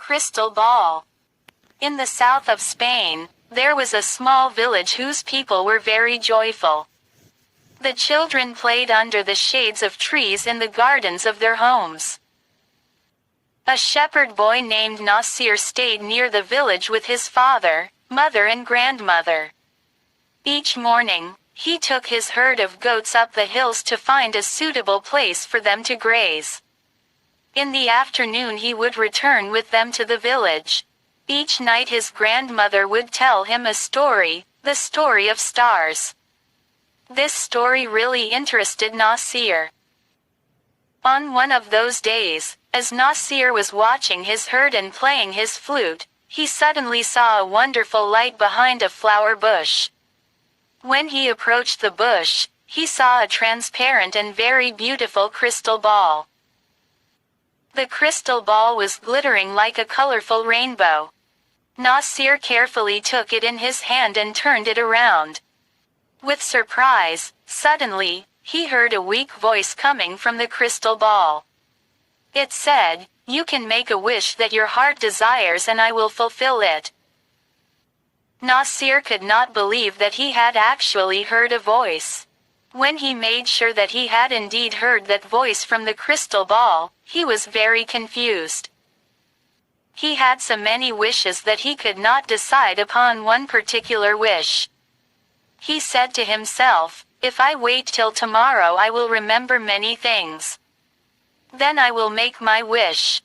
crystal ball. In the south of Spain, there was a small village whose people were very joyful. The children played under the shades of trees in the gardens of their homes. A shepherd boy named Nasir stayed near the village with his father, mother and grandmother. Each morning, he took his herd of goats up the hills to find a suitable place for them to graze. In the afternoon he would return with them to the village. Each night his grandmother would tell him a story, the story of stars. This story really interested Nasir. On one of those days, as Nasir was watching his herd and playing his flute, he suddenly saw a wonderful light behind a flower bush. When he approached the bush, he saw a transparent and very beautiful crystal ball. The crystal ball was glittering like a colorful rainbow. Nasir carefully took it in his hand and turned it around. With surprise, suddenly, he heard a weak voice coming from the crystal ball. It said, "You can make a wish that your heart desires and I will fulfill it." Nasir could not believe that he had actually heard a voice. When he made sure that he had indeed heard that voice from the crystal ball, he was very confused. He had so many wishes that he could not decide upon one particular wish. He said to himself, "If I wait till tomorrow I will remember many things. Then I will make my wish."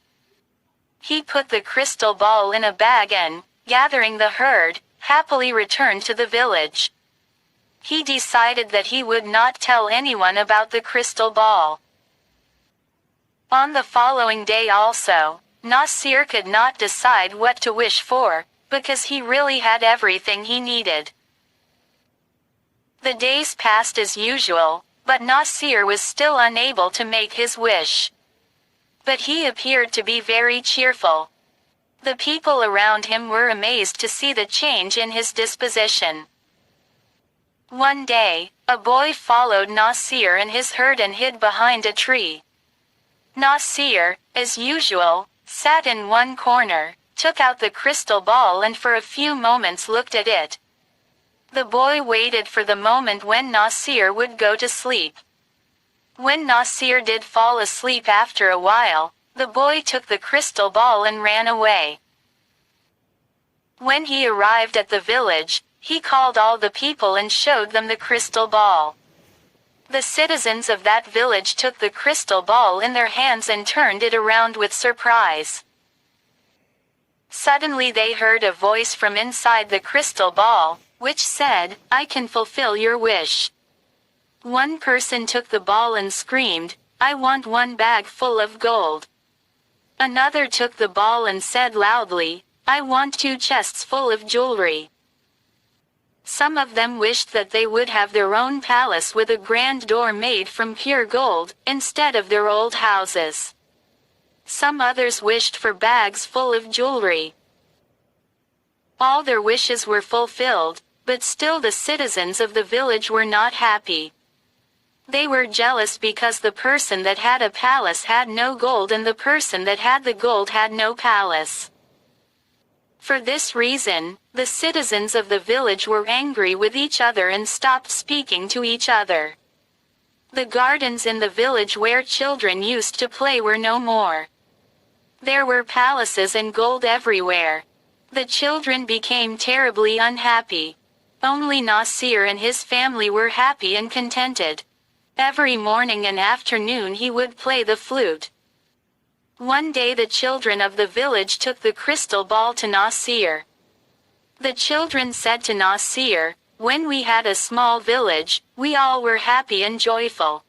He put the crystal ball in a bag and, gathering the herd, happily returned to the village. He decided that he would not tell anyone about the crystal ball. On the following day also, Nasir could not decide what to wish for, because he really had everything he needed. The days passed as usual, but Nasir was still unable to make his wish. But he appeared to be very cheerful. The people around him were amazed to see the change in his disposition. One day, a boy followed Nasir and his herd and hid behind a tree. Nasir, as usual, sat in one corner, took out the crystal ball and for a few moments looked at it. The boy waited for the moment when Nasir would go to sleep. When Nasir did fall asleep after a while, the boy took the crystal ball and ran away. When he arrived at the village, he called all the people and showed them the crystal ball. The citizens of that village took the crystal ball in their hands and turned it around with surprise. Suddenly they heard a voice from inside the crystal ball, which said, "I can fulfill your wish." One person took the ball and screamed, "I want one bag full of gold." Another took the ball and said loudly, "I want 2 chests full of jewelry." Some of them wished that they would have their own palace with a grand door made from pure gold, instead of their old houses. Some others wished for bags full of jewelry. All their wishes were fulfilled, but still the citizens of the village were not happy. They were jealous because the person that had a palace had no gold and the person that had the gold had no palace. For this reason, the citizens of the village were angry with each other and stopped speaking to each other. The gardens in the village where children used to play were no more. There were palaces and gold everywhere. The children became terribly unhappy. Only Nasir and his family were happy and contented. Every morning and afternoon he would play the flute. One day the children of the village took the crystal ball to Nasir. The children said to Nasir, "When we had a small village, we all were happy and joyful."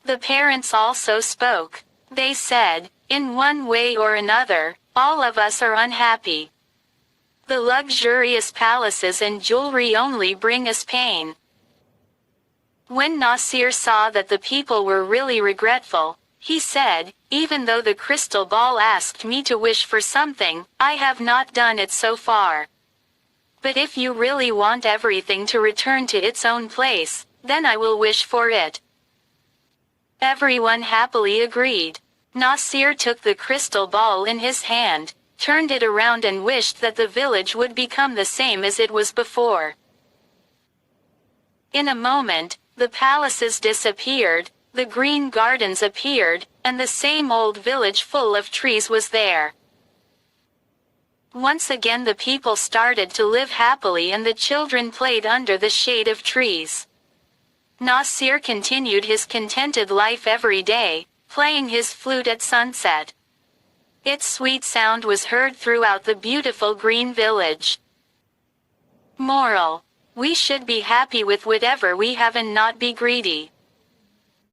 The parents also spoke. They said, "In one way or another, all of us are unhappy. The luxurious palaces and jewelry only bring us pain." When Nasir saw that the people were really regretful, he said, "Even though the crystal ball asked me to wish for something, I have not done it so far. But if you really want everything to return to its own place, then I will wish for it." Everyone happily agreed. Nasir took the crystal ball in his hand, turned it around and wished that the village would become the same as it was before. In a moment, the palaces disappeared, the green gardens appeared, and the same old village full of trees was there. Once again the people started to live happily and the children played under the shade of trees. Nasir continued his contented life every day, playing his flute at sunset. Its sweet sound was heard throughout the beautiful green village. Moral: we should be happy with whatever we have and not be greedy.